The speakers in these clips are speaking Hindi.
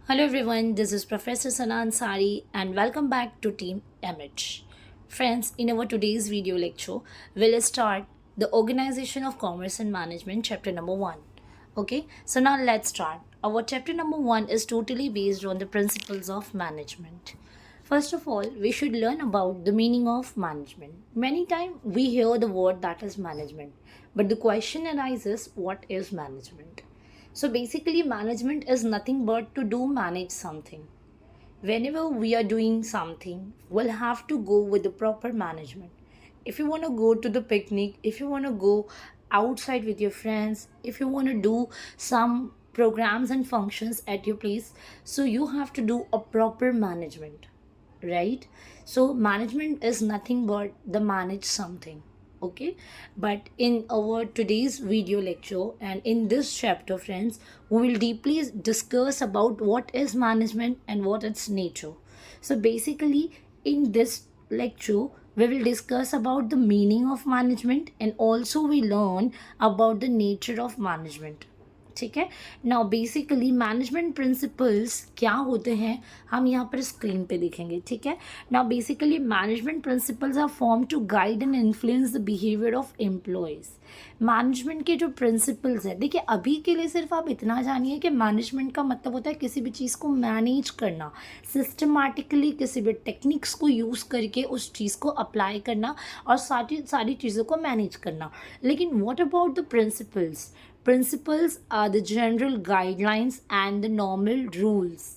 Hello everyone, this is Professor Sana Ansari and welcome back to Team MH. Friends, in our today's video lecture, we'll start the Organization of Commerce and Management chapter number 1. Okay, so now let's start. Our chapter number 1 is totally based on the principles of management. First of all, we should learn about the meaning of management. Many times we hear the word that is management, but the question arises, what is management? So basically, management is nothing but to do manage something. Whenever we are doing something, we'll have to go with the proper management. If you want to go to the picnic, if you want to go outside with your friends, if you want to do some programs and functions at your place, so you have to do a proper management, right? So management is nothing but the manage something. Okay, but in our today's video lecture and in this chapter, friends, we will deeply discuss about what is management and what its nature. So basically, in this lecture, we will discuss about the meaning of management and also we learn about the nature of management. ठीक है. नाउ बेसिकली मैनेजमेंट प्रिंसिपल्स क्या होते हैं हम यहाँ पर स्क्रीन पे देखेंगे. ठीक है. Now basically management principles are form to guide and influence the behaviour of employees. Management के जो प्रिंसिपल्स है, देखिए अभी के लिए सिर्फ आप इतना जानिए कि मैनेजमेंट का मतलब होता है किसी भी चीज़ को मैनेज करना, सिस्टमैटिकली किसी भी टेक्निक्स को यूज़ करके उस चीज़ को अप्लाई करना और सारी सारी चीज़ों को मैनेज करना. लेकिन what about the principles? Principles are the general guidelines and the normal rules.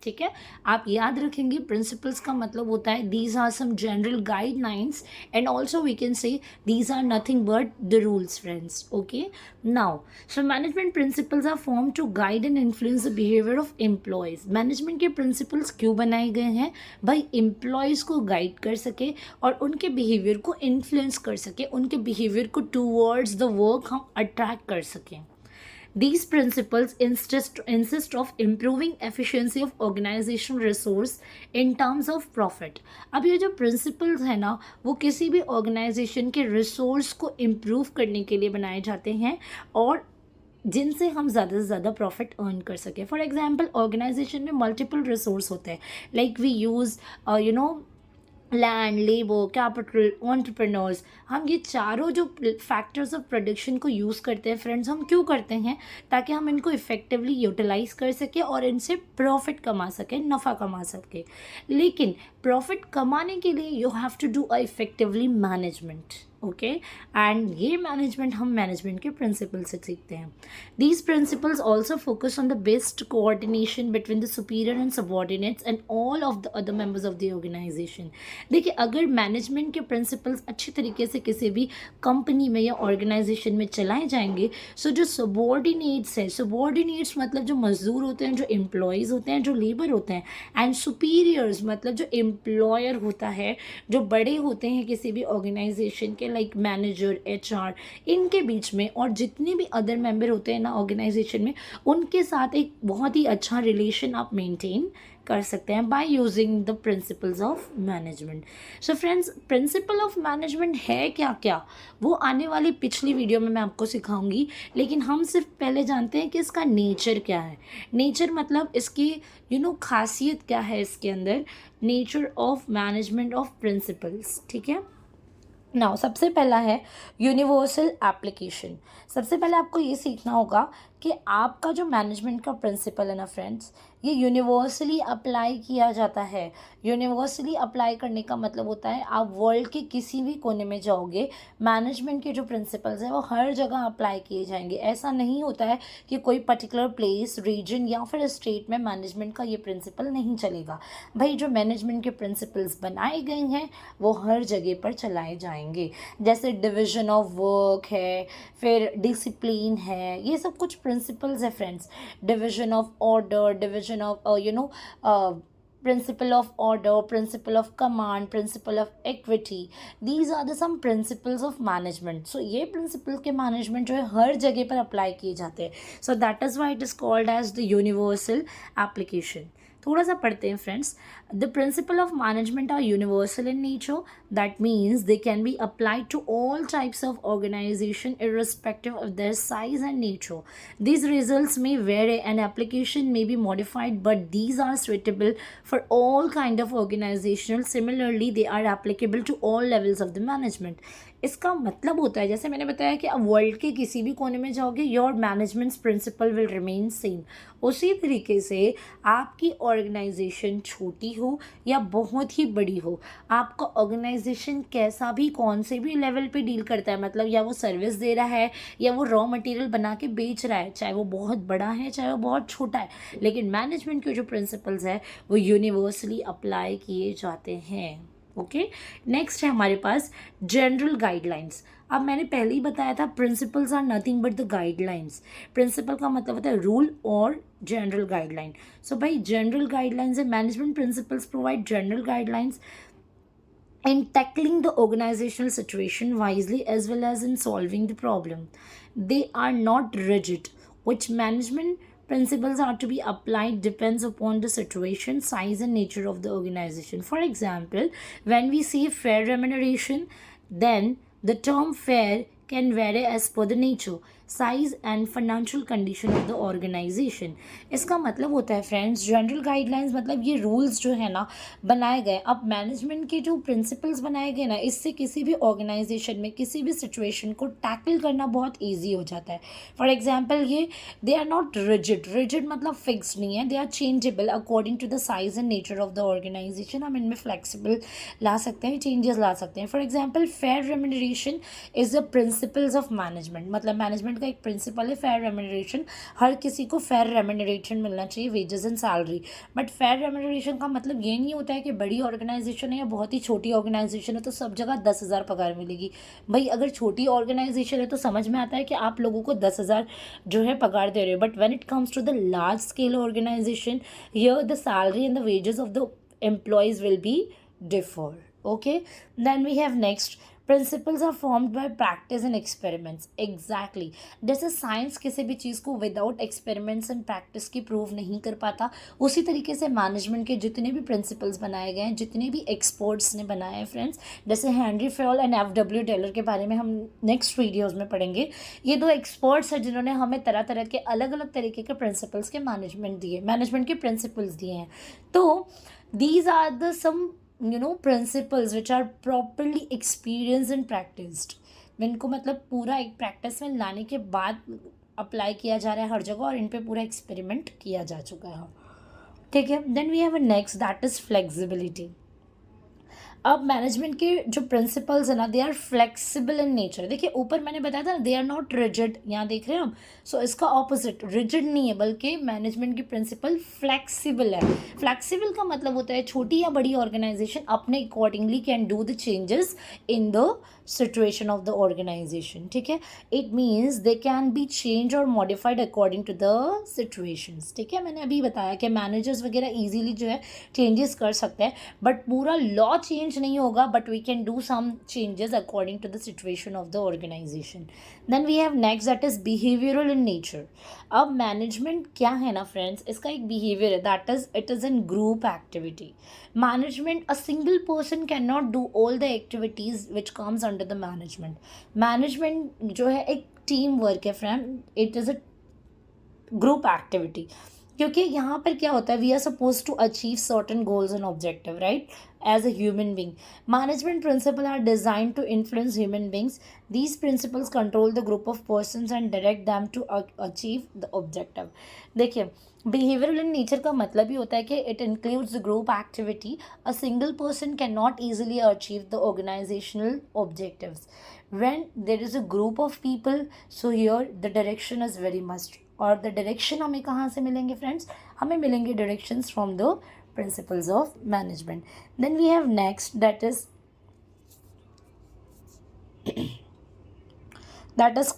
ठीक है. आप याद रखेंगे प्रिंसिपल्स का मतलब होता है these are some general guidelines and also we can say these are nothing but the rules, friends. Okay. Now so management principles are form to guide and influence the behaviour of employees. Management के प्रिंसिपल्स क्यों बनाए गए हैं भाई? एम्प्लॉयज़ को गाइड कर सके और उनके बिहेवियर को इन्फ्लुएंस कर सके, उनके बिहेवियर को टूवर्ड्स द वर्क हम अट्रैक्ट कर सकें. These principles insist of improving efficiency of organizational resource in terms of profit. अब ये जो principles है ना, वो किसी भी organization के resource को improve करने के लिए बनाए जाते हैं और जिनसे हम ज़्यादा से ज़्यादा प्रॉफिट अर्न कर सकें. फॉर एग्जाम्पल ऑर्गेनाइजेशन में मल्टीपल रिसोर्स होते हैं, like we use land, labour, capital, entrepreneurs. हम ये चारों जो फैक्टर्स ऑफ प्रोडक्शन को यूज़ करते हैं फ्रेंड्स, हम क्यों करते हैं? ताकि हम इनको इफ़ेक्टिवली यूटिलाइज कर सकें और इनसे प्रॉफिट कमा सकें, नफ़ा कमा सकें. लेकिन प्रॉफिट कमाने के लिए you have to do a effectively management. Okay. And ये मैनेजमेंट हम मैनेजमेंट के प्रिंसिपल से सीखते हैं. These principles also focus on the best coordination between the superior and subordinates and all of the other members of the organisation. देखिए अगर मैनेजमेंट के प्रिंसिपल्स अच्छी तरीके से किसी भी कंपनी में या ऑर्गेनाइजेशन में चलाए जाएंगे, सो जो सबॉर्डिनेट्स हैं, सबॉर्डिनेट्स मतलब जो मजदूर होते हैं, जो एम्प्लॉयज़ होते हैं, जो लेबर होते हैं, एंड सुपीरियर्स मतलब जो एम्प्लॉयर होता है, जो बड़े होते हैं किसी भी ऑर्गेनाइजेशन के, लाइक मैनेजर, एचआर, इनके बीच में और जितने भी अदर मेंबर होते हैं ना ऑर्गेनाइजेशन में, उनके साथ एक बहुत ही अच्छा रिलेशन आप मेंटेन कर सकते हैं by using the principles of management. So friends, principal of management है क्या क्या, वो आने वाली पिछली वीडियो में मैं आपको सिखाऊंगी. लेकिन हम सिर्फ पहले जानते हैं कि इसका नेचर क्या है. नेचर मतलब इसकी खासियत क्या है इसके अंदर. Nature of management of principles. ठीक है. नाउ सबसे पहला है यूनिवर्सल एप्लीकेशन. सबसे पहले आपको ये सीखना होगा कि आपका जो मैनेजमेंट का प्रिंसिपल है ना फ्रेंड्स, ये यूनिवर्सली अप्लाई किया जाता है. यूनिवर्सली अप्लाई करने का मतलब होता है आप वर्ल्ड के किसी भी कोने में जाओगे, मैनेजमेंट के जो प्रिंसिपल्स हैं वो हर जगह अप्लाई किए जाएंगे. ऐसा नहीं होता है कि कोई पर्टिकुलर प्लेस, रीजन या फिर स्टेट में मैनेजमेंट का ये प्रिंसिपल नहीं चलेगा. भाई जो मैनेजमेंट के प्रिंसिपल्स बनाए गए हैं वो हर जगह पर चलाए जाएंगे. जैसे डिविजन ऑफ वर्क है, फिर डिसिप्लिन है, ये सब कुछ प्रिंसिपल्स है friends. Division of order, division of principle of order, principle of command, principle of equity. These are the some principles of management. So ये principle के management जो है हर जगह पर apply किए जाते हैं. So that is why it is called as the universal application. थोड़ा सा पढ़ते हैं friends. The principle of management are universal in nature. That means they can be applied to all types of organization irrespective of their size and nature. These results may vary and application may be modified, but these are suitable for all kind of organizational. Similarly, they are applicable to all levels of the management. इसका मतलब होता है, जैसे मैंने बताया कि अब वर्ल्ड के किसी भी कोने में जाओगे, your managements principle will remain same. उसी तरीके से आपकी ऑर्गेनाइजेशन छोटी हो या बहुत ही बड़ी हो, आपका ऑर्गेनाइजेशन कैसा भी कौन से भी लेवल पे डील करता है, मतलब या वो सर्विस दे रहा है या वो रॉ मटेरियल बना के बेच रहा है, चाहे वो बहुत बड़ा है चाहे वो बहुत छोटा है, लेकिन मैनेजमेंट के जो प्रिंसिपल्स है वो यूनिवर्सली अप्लाई किए जाते हैं. ओके, नेक्स्ट है हमारे पास जनरल गाइडलाइंस. अब मैंने पहले ही बताया था principles are nothing but the guidelines. Principle का मतलब होता है रूल और जनरल गाइडलाइन. सो भाई जनरल गाइडलाइंस है, management principles provide general guidelines in tackling the organizational situation wisely as well as in solving the problem. They are not rigid. Which management principles are to be applied depends upon the situation, size, and nature of the organization. For example, when we say fair remuneration, then the term fair can vary as per the nature, size and financial condition of the organization. इसका मतलब होता है फ्रेंड्स जनरल गाइडलाइंस मतलब ये रूल्स जो है ना बनाए गए. अब मैनेजमेंट के जो प्रिंसिपल्स बनाए गए ना, इससे किसी भी ऑर्गेनाइजेशन में किसी भी सिचुएशन को टैकल करना बहुत ईजी हो जाता है. फॉर एग्जाम्पल ये they are not rigid. Rigid मतलब फिक्स नहीं है, they are changeable according to the size and nature of the organisation. हम इनमें फ्लेक्सिबल ला सकते हैं, चेंजेस ला सकते हैं. For example fair remuneration is the principles of management. मतलब मैनेजमेंट का एक प्रिंसिपल है फेयर रेम्यूनरेशन. हर किसी को फेयर रेम्यूनरेशन मिलना चाहिए, wages and salary. But fair remuneration का मतलब ये नहीं होता है कि बड़ी ऑर्गेनाइजेशन है या बहुत ही छोटी ऑर्गेनाइजेशन है तो सब जगह 10,000 पगार मिलेगी. भाई अगर छोटी ऑर्गेनाइजेशन है तो समझ में आता है कि आप लोगों को 10,000 जो है पगार दे रहे हो. But when it comes to the large scale organisation, here the salary and the wages of the employees will be differ. Okay, then we have next principles are formed by practice and experiments. Exactly. जैसे साइंस किसी भी चीज़ को विदाउट एक्सपेरिमेंट्स एंड प्रैक्टिस की प्रूव नहीं कर पाता, उसी तरीके से मैनेजमेंट के जितने भी प्रिंसिपल्स बनाए गए हैं, जितने भी एक्सपर्ट्स ने बनाए हैं फ्रेंड्स, जैसे Henry Fayol and F.W. Taylor के बारे में हम नेक्स्ट वीडियोज़ में पढ़ेंगे. ये दो एक्सपर्ट्स हैं जिन्होंने हमें तरह तरह के अलग अलग तरीके के प्रिंसिपल्स के मैनेजमेंट के प्रिंसिपल्स दिए हैं. तो these are the some principles which are properly experienced and practiced. इनको मतलब पूरा एक प्रैक्टिस में लाने के बाद अप्लाई किया जा रहा है हर जगह और इन पे पूरा एक्सपेरिमेंट किया जा चुका है. ठीक है, then we have a next that is flexibility. अब मैनेजमेंट के जो प्रिंसिपल्स है ना, they are flexible in nature. देखिए ऊपर मैंने बताया था दे आर नॉट रिजिड, यहाँ देख रहे हैं हम. सो इसका ऑपोजिट रिजिड नहीं है, बल्कि मैनेजमेंट की प्रिंसिपल फ्लेक्सिबल है. फ्लेक्सिबल का मतलब होता है छोटी या बड़ी ऑर्गेनाइजेशन अपने accordingly can do the changes in the situation of the organisation. ठीक है, it means they can be change और modified according to the situations. ठीक है, मैंने अभी बताया कि मैनेजर्स वगैरह ईजिली जो है चेंजेस कर सकते हैं, बट पूरा लॉ चेंज नहीं होगा, but we can do some changes according to the situation of the organisation. Then we have next that is behavioural in nature. अब मैनेजमेंट क्या है ना फ्रेंड्स, इसका एक बिहेवियर है, that is it is in group activity. Management a single person can not do all the activities which comes under the management. Management जो है एक टीम वर्क है friend, it is a group activity. क्योंकि यहाँ पर क्या होता है, we are suppose to achieve certain goals and objective, right, as a human being. Management principles are designed to influence human beings. These principles control the group of persons and direct them to achieve the objective. देखिए बिहेवियरल इन नेचर का मतलब ही होता है कि it includes the group activity. A single person can not easily achieve the organisational objectives. when there is a group of people, so here the direction is very must. और द डायरेक्शन हमें कहाँ से मिलेंगे फ्रेंड्स, हमें मिलेंगे directions from the principles of management. Then we have next that is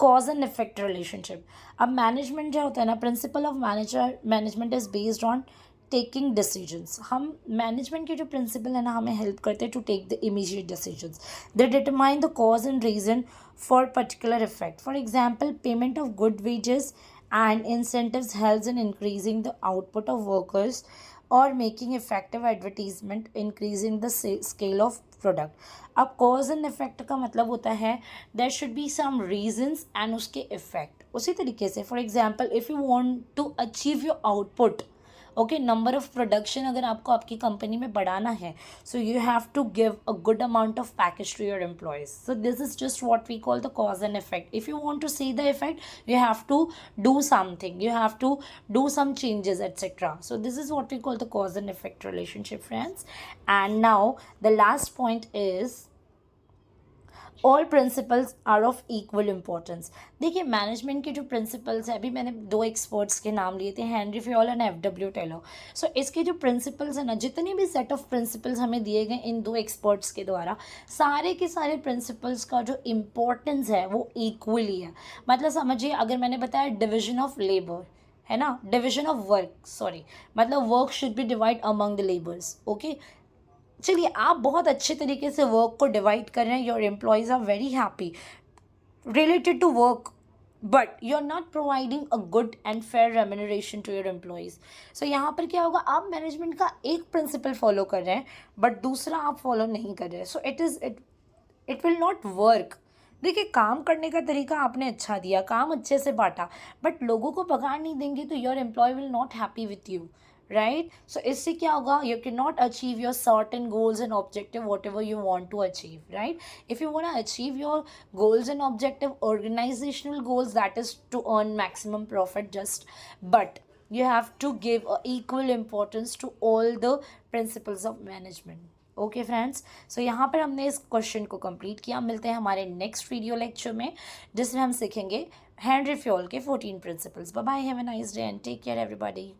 cause and effect relationship. अब मैनेजमेंट क्या होता है ना, principle of management is based on taking decisions. हम मैनेजमेंट के जो प्रिंसिपल है ना हमें हेल्प करते हैं to take the immediate decisions. They determine the cause and reason for particular effect. For example payment of good wages and incentives helps in increasing the output of workers और making effective advertisement increasing the scale of product. अब कॉज एंड इफेक्ट का मतलब होता है there should be some reasons and उसके इफेक्ट। उसी तरीके से for example if you want to achieve your output, okay, number of production अगर आपको आपकी कंपनी में बढ़ाना है, so you have to give a good amount of package to your employees. So this is just what we call the cause and effect. If you want to see the effect you have to do something, you have to do some changes, etc. So this is what we call the cause and effect relationship, friends. And now the last point is all principles are of equal importance. देखिए मैनेजमेंट के जो प्रिंसिपल्स हैं, अभी मैंने 2 एक्सपर्ट्स के नाम लिए थे, Henri Fayol and F W. Taylor. So इसके जो प्रिंसिपल्स हैं ना, जितने भी सेट ऑफ प्रिंसिपल्स हमें दिए गए इन 2 एक्सपर्ट्स के द्वारा, सारे के सारे प्रिंसिपल्स का जो इम्पोर्टेंस है वो इक्वली है। मतलब समझिए अगर मैंने बताया डिविजन ऑफ लेबर, है ना, डिविजन ऑफ वर्क, सॉरी, मतलब work should be divide among the labours, okay. चलिए आप बहुत अच्छे तरीके से वर्क को डिवाइड कर रहे हैं, your employees are very happy related to work, but you are not providing a good and fair remuneration to your employees. So यहाँ पर क्या होगा, आप मैनेजमेंट का एक प्रिंसिपल फॉलो कर रहे हैं बट दूसरा आप फॉलो नहीं कर रहे, so it will not work. देखिए काम करने का तरीका आपने अच्छा दिया, काम अच्छे से बांटा, बट लोगों को पगार नहीं देंगे तो your employee will not happy with you, right. So इससे क्या होगा, you can not achieve your certain goals and objective whatever you want to achieve, right. If you want achieve your goals and objective, organisational goals, that is to earn maximum profit just, but you have to give a equal importance to all the principles of management. Okay friends, so यहाँ पर हमने इस क्वेश्चन को कंप्लीट किया। मिलते हैं हमारे नेक्स्ट वीडियो लेक्चर में जिसमें हम सीखेंगे हेनरी फ्योल के 14 principles. Bye bye, have a nice day and take care everybody.